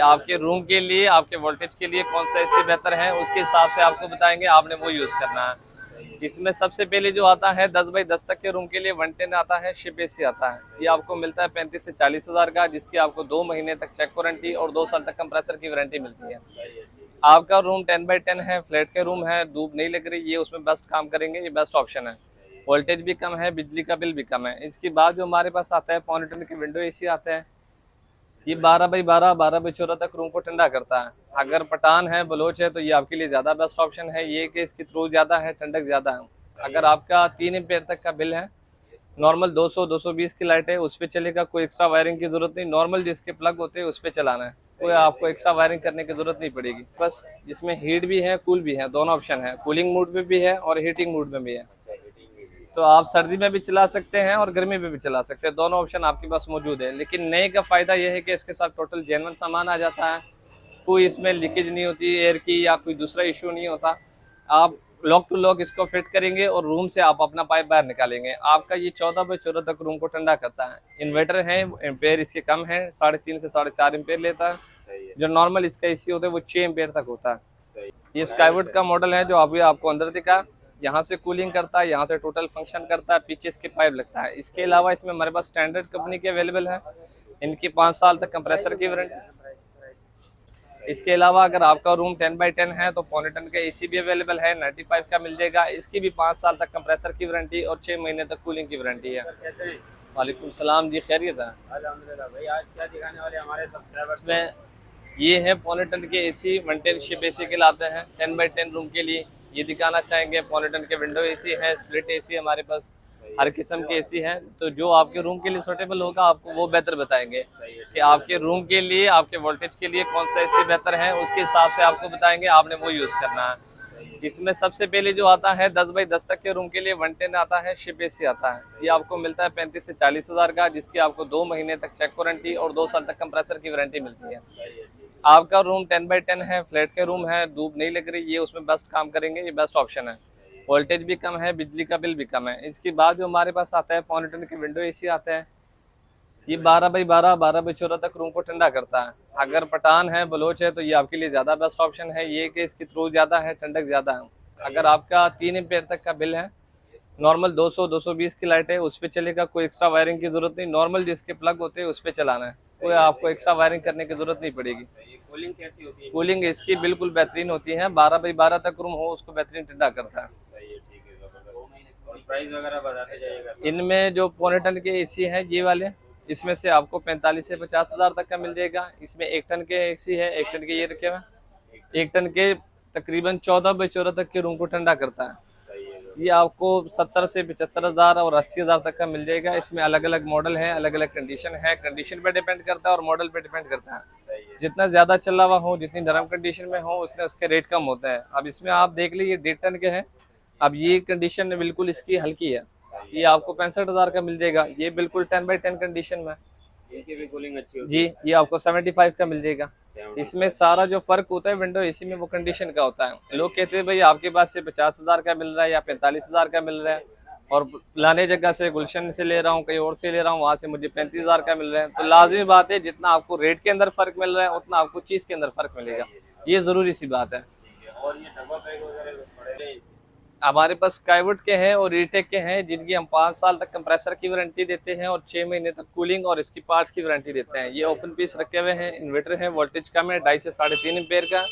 आपके रूम के लिए, आपके वोल्टेज के लिए कौन सा एसी बेहतर है, उसके हिसाब से आपको बताएंगे, आपने वो यूज़ करना है। इसमें सबसे पहले जो आता है 10 बाई 10 तक के रूम के लिए 110 आता है, शिप एसी आता है। ये आपको मिलता है 35 से 40 हज़ार का, जिसकी आपको 2 महीने तक चेक वारंटी और 2 साल तक कंप्रेसर की वारंटी मिलती है। आपका रूम 10 बाई 10 है, फ्लैट के रूम है, धूप नहीं लग रही, ये उसमें बेस्ट काम करेंगे, ये बेस्ट ऑप्शन है। वोल्टेज भी कम है, बिजली का बिल भी कम है। इसके बाद जो हमारे पास आता है पौने टन के विंडो एसी आता है। ये 12 बाई 12, 12 बाई 14 तक रूम को ठंडा करता है। अगर पठान है, बलोच है, तो ये आपके लिए ज़्यादा बेस्ट ऑप्शन है। ये कि इसकी थ्रू ज़्यादा है, ठंडक ज़्यादा है। अगर आपका 3 एम्पेयर तक का बिल है, नॉर्मल 200-220 की लाइट है, उस पर चलेगा, कोई एक्स्ट्रा वायरिंग की ज़रूरत नहीं। नॉर्मल जिसके प्लग होते हैं उस पर चलाना है, कोई आपको एक्स्ट्रा वायरिंग करने की ज़रूरत नहीं पड़ेगी। बस जिसमें हीट भी है, कूल भी है, दोनों ऑप्शन है। कूलिंग मोड में भी है और हीटिंग मोड में भी है। तो आप सर्दी में भी चला सकते हैं और गर्मी में भी चला सकते हैं, दोनों ऑप्शन आपके पास मौजूद है। लेकिन नए का फ़ायदा यह है कि इसके साथ टोटल जेन्युइन सामान आ जाता है, कोई इसमें लीकेज नहीं होती एयर की या कोई दूसरा इशू नहीं होता। आप लॉक टू लॉक इसको फिट करेंगे और रूम से आप अपना पाइप बाहर निकालेंगे। आपका ये 14 बाई 14 तक रूम को ठंडा करता है। इन्वर्टर है, एम्पेयर इसके कम है, 3.5 से 4.5 एम्पेयर लेता है। जो नॉर्मल इसका एसी होता है वो 6 एम्पेयर तक होता है। ये स्काईवुड का मॉडल है जो अभी आपको अंदर दिखा। यहाँ से कूलिंग करता है, यहाँ से टोटल फंक्शन करता है, पीछे इसके पाइप लगता है। इसके अलावा इसमें हमारे पास स्टैंडर्ड कंपनी के अवेलेबल है, इनकी 5 साल तक कंप्रेसर की वारंटी। इसके अलावा अगर आपका रूम 10 बाई 10 है तो पौने टन का एसी भी अवेलेबल है, 95 का मिल जाएगा। इसकी भी 5 साल तक कंप्रेसर की वारंटी और 6 महीने तक कूलिंग की वारंटी है। वालेकुम सलाम जी, खैरियत है? अल्हम्दुलिल्लाह भाई, आज क्या दिखाने वाले हमारे सब्सक्राइबर्स को? इसमें ये है पौने टन के एसी, 110 शिप एसी के लाते हैं 10 बाई 10 रूम के लिए। ये दिखाना चाहेंगे, पौने टन के विंडो एसी है, स्प्लिट एसी हमारे पास हर किस्म के एसी हैं। तो जो आपके रूम के लिए सूटेबल होगा आपको वो बेहतर बताएंगे कि आपके रूम के लिए, आपके वोल्टेज के लिए कौन सा एसी बेहतर है, उसके हिसाब से आपको बताएंगे, आपने वो यूज़ करना है। इसमें सबसे पहले जो आता है 10 बाई 10 तक के रूम के लिए 110 आता है, शिप एसी आता है। ये आपको मिलता है 35 से 40 हज़ार का, जिसकी आपको 2 महीने तक चेक वारंटी और 2 साल तक कंप्रेसर की वारंटी मिलती है। आपका रूम 10 बाई 10 है, फ्लैट के रूम है, धूप नहीं लग रही, ये उसमें बेस्ट काम करेंगे, ये बेस्ट ऑप्शन है। वोल्टेज भी कम है, बिजली का बिल भी कम है। इसके बाद जो हमारे पास आता है पौने टन के विंडो एसी आता है। ये 12 बाई 12, 12 बाई 14 तक रूम को ठंडा करता है। अगर पठान है, बलोच है, तो ये आपके लिए ज़्यादा बेस्ट ऑप्शन है। ये कि इसकी थ्रू ज़्यादा है, ठंडक ज़्यादा है। अगर आपका 3 एम्पेयर तक का बिल है, नॉर्मल 200-220 की लाइट है, उस पर चलेगा, कोई एक्स्ट्रा वायरिंग की ज़रूरत नहीं। नॉर्मल जिसके प्लग होते हैं उस पर चलाना है, कोई आपको एक्स्ट्रा वायरिंग करने की ज़रूरत नहीं पड़ेगी। कूलिंग कैसी होती है? कूलिंग इसकी बिल्कुल बेहतरीन होती है, 12 बाई 12 तक रूम हो उसको बेहतरीन ठंडा करता है। सही है, ठीक है, ज़बरदस्त। और प्राइस वगैरह बताते जाइएगा। इनमें जो पौने टन के एसी हैं ये वाले, इसमें से आपको 45 से 50 हज़ार तक का मिल जाएगा। इसमें 1 टन के एसी है, 1 टन के ये रखे हुए। 1 टन के तकरीबन 14 बाई 14 तक के रूम को ठंडा करता है। ये आपको 70 से 75 हज़ार और 80 हज़ार तक का मिल जाएगा। इसमें अलग अलग मॉडल है, अलग अलग कंडीशन है, कंडीशन पे डिपेंड करता है और मॉडल पे डिपेंड करता है। जितना ज़्यादा चला हुआ हो, जितनी नरम कंडीशन में हो, उतने उसके रेट कम होता है। अब इसमें आप देख लीजिए 1.5 टन के हैं। अब ये कंडीशन बिल्कुल इसकी हल्की है, ये आपको 65 हज़ार का मिल जाएगा। ये बिल्कुल 10 बाई 10 कंडीशन में, इनकी भी कूलिंग अच्छी होती जी ये आपको 75 का मिल जाएगा। इसमें सारा जो फर्क होता है विंडो एसी में वो कंडीशन का होता है। लोग कहते हैं भाई आपके पास से 50 हज़ार का मिल रहा है या 45 हज़ार का मिल रहा है, और फलाने जगह से गुलशन से ले रहा हूँ, कहीं और से ले रहा हूँ, वहाँ से मुझे 35 हज़ार का मिल रहा है। तो लाजमी बात है जितना आपको रेट के अंदर फ़र्क मिल रहा है उतना आपको चीज़ के अंदर फ़र्क मिलेगा, ये ज़रूरी सी बात है। है। और ये डब्बा पैक वगैरह पड़े हैं? हमारे पास स्काईवुड के हैं और रीटेक के हैं, जिनकी हम 5 साल तक कंप्रेसर की वारंटी देते हैं और 6 महीने तक कूलिंग और इसकी पार्ट्स की वारंटी देते हैं। ये ओपन पीस रखे हुए हैं, इन्वर्टर है, वोल्टेज कम है, 2.5 से 3.5 एम्पेयर का,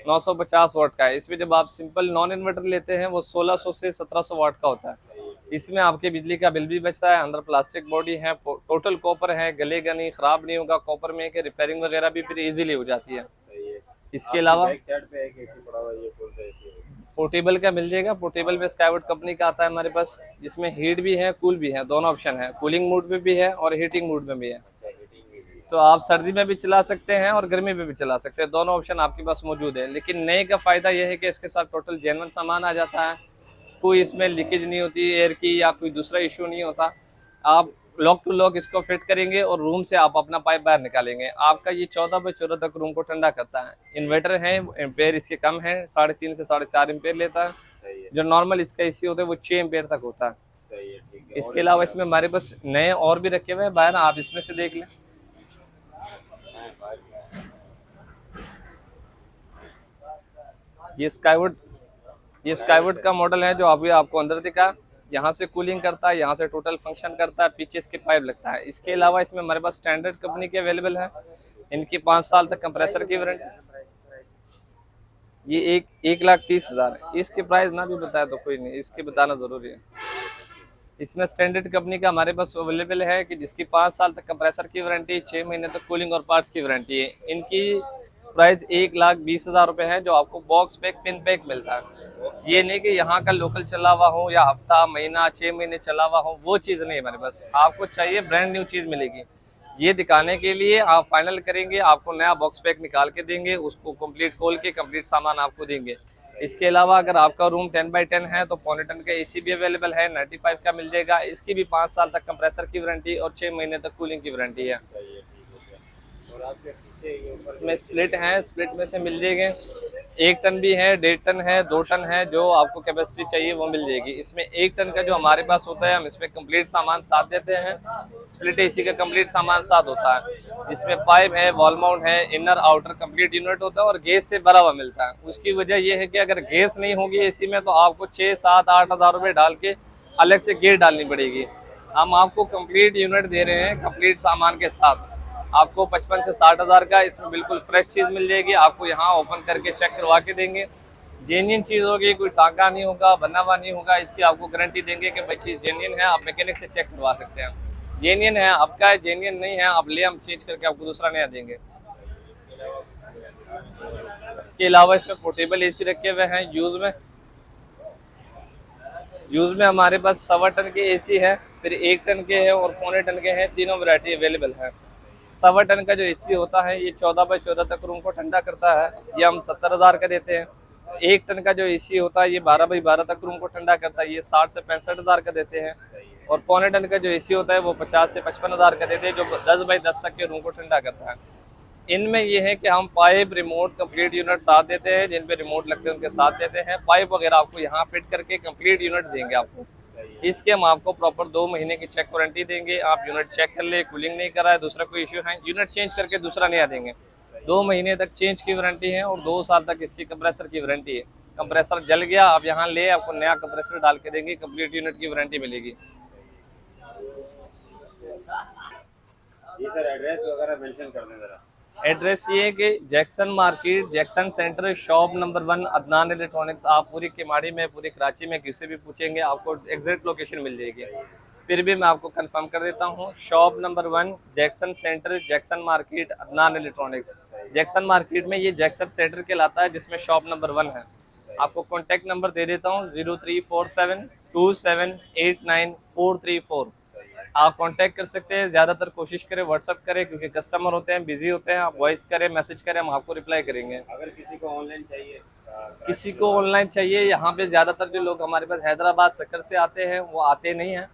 950 वाट का है। इसमें जब आप सिंपल नॉन इन्वर्टर लेते हैं वो 1600 से 1700 वाट का होता है। इसमें आपके बिजली का बिल भी बचता है। अंदर प्लास्टिक बॉडी है, टोटल कॉपर है, गलेगा नहीं, ख़राब नहीं होगा। कॉपर में कि रिपेयरिंग वगैरह भी फिर ईजिली हो जाती है। इसके अलावा बैक साइड पे एक एसी पड़ा हुआ है, ये कौन सा एसी है? पोर्टेबल का मिल जाएगा। पोर्टेबल में स्काईवुड कंपनी का आता है हमारे पास, जिसमें हीट भी है, कूल भी है, दोनों ऑप्शन है। कूलिंग मोड में भी है और हीटिंग मोड में भी है। अच्छा, हीटिंग में भी है। तो आप सर्दी में भी चला सकते हैं और गर्मी में भी चला सकते हैं, दोनों ऑप्शन आपके पास मौजूद है। लेकिन नए का फ़ायदा यह है कि इसके साथ टोटल जेन्युइन सामान आ जाता है, कोई इसमें लीकेज नहीं होती एयर की या कोई दूसरा इशू नहीं होता। आप लॉक टू लॉक इसको फिट करेंगे और रूम से आप अपना पाइप बाहर निकालेंगे। आपका ये 14 बाई 14 तक रूम को ठंडा करता है। इन्वर्टर है, एम्पेयर इसके कम है, 3.5 से 4.5 एम्पेयर लेता है। जो नॉर्मल इसका एसी होता है वो 6 एम्पेयर तक होता है। सही है, ठीक है। इसके अलावा इसमें हमारे पास नए और भी रखे हुए हैं बाहर, आप इसमें से देख लें। ये स्काईवुड का मॉडल है जो अभी आपको अंदर दिखा। यहाँ से कूलिंग करता है, यहाँ से टोटल फंक्शन करता है, पीछे इसके पाइप लगता है। इसके अलावा इसमें हमारे पास स्टैंडर्ड कंपनी के अवेलेबल है, इनकी 5 साल तक कंप्रेसर की वारंटी। ये 1,30,000 है। इसके प्राइस ना भी बताया तो कोई नहीं, इसके बताना जरूरी है। इसमें स्टैंडर्ड कंपनी का हमारे पास अवेलेबल है कि जिसकी 5 साल तक कंप्रेसर की वारंटी, 6 महीने तक कूलिंग और पार्ट्स की वारंटी है। इनकी प्राइस 1,20,000 रुपये है, जो आपको बॉक्स पैक पिन पैक मिलता है। ये नहीं कि यहाँ का लोकल चला हुआ हो या हफ्ता महीना 6 महीने चला हुआ हो, वो चीज़ नहीं हमारे पास। आपको चाहिए ब्रांड न्यू चीज़ मिलेगी। ये दिखाने के लिए आप फाइनल करेंगे, आपको नया बॉक्स पैक निकाल के देंगे, उसको कंप्लीट खोल के कंप्लीट सामान आपको देंगे। इसके अलावा अगर आपका रूम 10x10 है तो 0.5 टन का एसी भी अवेलेबल है, 95 का मिल जाएगा। इसकी भी 5 साल तक कंप्रेसर की वारंटी और 6 महीने तक कूलिंग की वारंटी है। और आपके पीछे ये ऊपर इसमें स्प्लिट है, स्प्लिट में से मिल जाएंगे। 1 टन भी है, 1.5 टन है, 2 टन है, जो आपको कैपेसिटी चाहिए वो मिल जाएगी। इसमें 1 टन का जो हमारे पास होता है, हम इसमें कंप्लीट सामान साथ देते हैं। स्प्लिट एसी का कंप्लीट सामान साथ होता है, जिसमें पाइप है, वॉल माउंट है, इनर आउटर कंप्लीट यूनिट होता है और गैस से भरा हुआ मिलता है। उसकी वजह यह है कि अगर गैस नहीं होगी एसी में तो आपको 6, 7, 8 हज़ार रुपये डाल के अलग से गेट डालनी पड़ेगी। हम आपको कंप्लीट यूनिट दे रहे हैं, कंप्लीट सामान के साथ। आपको 55 से 60 हज़ार का इसमें बिल्कुल फ्रेश चीज़ मिल जाएगी। आपको यहाँ ओपन करके चेक करवा के देंगे, जेन्युइन चीज़ होगी, कोई टाका नहीं होगा, बना हुआ नहीं होगा। इसकी आपको गारंटी देंगे कि भाई चीज़ जेन्युइन है, आप मैकेनिक से चेक करवा सकते हैं। जेन्युइन है आपका है, जेन्युइन नहीं है आप ले, हम चेंज करके आपको दूसरा नया देंगे। इसके अलावा इसमें पोर्टेबल एसी रखे हुए हैं यूज़ में हमारे पास 1.25 टन के एसी है, फिर 1 टन के हैं और 0.25 टन के हैं, तीनों वैरायटी अवेलेबल है। 1.25 टन का जो एसी होता है ये 14x14 तक रूम को ठंडा करता है, ये हम 70,000 का देते हैं। 1 टन का जो एसी होता है ये 12x12 तक रूम को ठंडा करता है, ये 60 से 65 हज़ार का देते हैं। और 0.25 टन का जो एसी होता है वो 50 से 55 हज़ार का देते हैं, जो 10x10 तक के रूम को ठंडा करता है। इनमें ये है कि हम पाइप, रिमोट, कंप्लीट यूनिट साथ देते हैं, जिन पे रिमोट लगते हैं उनके साथ देते हैं। पाइप वगैरह आपको यहाँ फिट करके कंप्लीट यूनिट देंगे आपको। इसके हम आपको प्रॉपर 2 महीने की चेक वारंटी देंगे। आप यूनिट चेक कर ले, कूलिंग नहीं करा है, दूसरा कोई इश्यू है, यूनिट चेंज करके दूसरा नया देंगे। 2 महीने तक चेंज की वारंटी है और 2 साल तक इसकी कंप्रेसर की वारंटी है। कंप्रेसर जल गया आप यहाँ ले, आपको नया कंप्रेसर डाल के देंगे, कंप्लीट यूनिट की वारंटी मिलेगी। जी सर, एड्रेस वगैरह मेंशन कर दें जरा। एड्रेस ये है कि Jackson market, Jackson centre, shop number 1, Adnan electronics. आप पूरी किमाड़ी में, पूरी कराची में किसी भी पूछेंगे आपको एग्जैक्ट लोकेशन मिल जाएगी। फिर भी मैं आपको कंफर्म कर देता हूँ, shop number 1, Jackson centre, Jackson market, Adnan electronics. Jackson market में ये जैक्सन सेंटर कहलाता है, जिसमें शॉप नंबर 1 है। आपको कॉन्टैक्ट नंबर दे देता हूँ 034727894434। आप कांटेक्ट कर सकते हैं। ज़्यादातर कोशिश करें व्हाट्सअप करें, क्योंकि कस्टमर होते हैं, बिजी होते हैं। आप वॉइस करें, मैसेज करें, हम आपको रिप्लाई करेंगे। अगर किसी को ऑनलाइन चाहिए, किसी को ऑनलाइन चाहिए, यहाँ पे ज़्यादातर जो लोग हमारे पास हैदराबाद सक्कर से आते हैं वो आते नहीं हैं।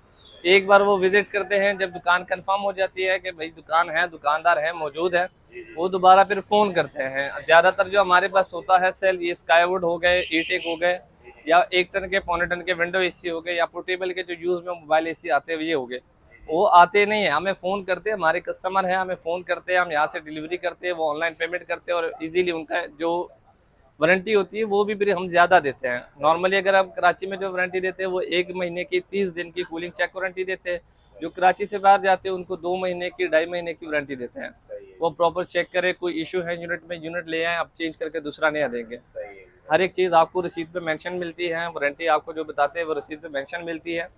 एक बार वो विजिट करते हैं, जब दुकान कंफर्म हो जाती है कि भाई दुकान है, दुकानदार है, मौजूद है, वो दोबारा फिर फ़ोन करते हैं। ज़्यादातर जो हमारे पास होता है सेल, ये स्काईवुड हो गए, ईटेक हो गए, या 1 टन के 0.25 टन के विंडो एसी हो गए, या पोर्टेबल के जो यूज़ में मोबाइल एसी आते हैं ये हो गए। वो आते नहीं है, हमें फ़ोन करते हैं, हमारे कस्टमर हैं, हमें फ़ोन करते हैं, हम यहाँ से डिलीवरी करते हैं, वो ऑनलाइन पेमेंट करते हैं और इजीली उनका जो वारंटी होती है वो भी फिर हम ज़्यादा देते हैं। नॉर्मली अगर हम कराची में जो वारंटी देते हैं वो 1 महीने की 30 दिन की कूलिंग चेक वारंटी देते हैं। जो कराची से बाहर जाते हैं उनको 2 महीने की, 2.5 महीने की वारंटी देते हैं। वो प्रॉपर चेक करें, कोई इशू है यूनिट में, यूनिट ले आए, आप चेंज करके दूसरा नया देंगे। हर एक चीज़ आपको रसीद पे मेंशन मिलती है, वारंटी आपको जो बताते हैं वो रसीद पे मेंशन मिलती है।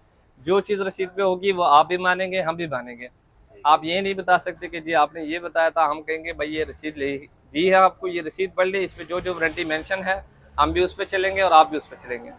जो चीज़ रसीद पे होगी वो आप भी मानेंगे, हम भी मानेंगे। आप ये नहीं बता सकते कि जी आपने ये बताया था, हम कहेंगे भाई ये रसीद ले दी है आपको, ये रसीद पढ़ ले, इस पर जो जो वारंटी मेंशन है हम भी उस पर चलेंगे और आप भी उस पर चलेंगे।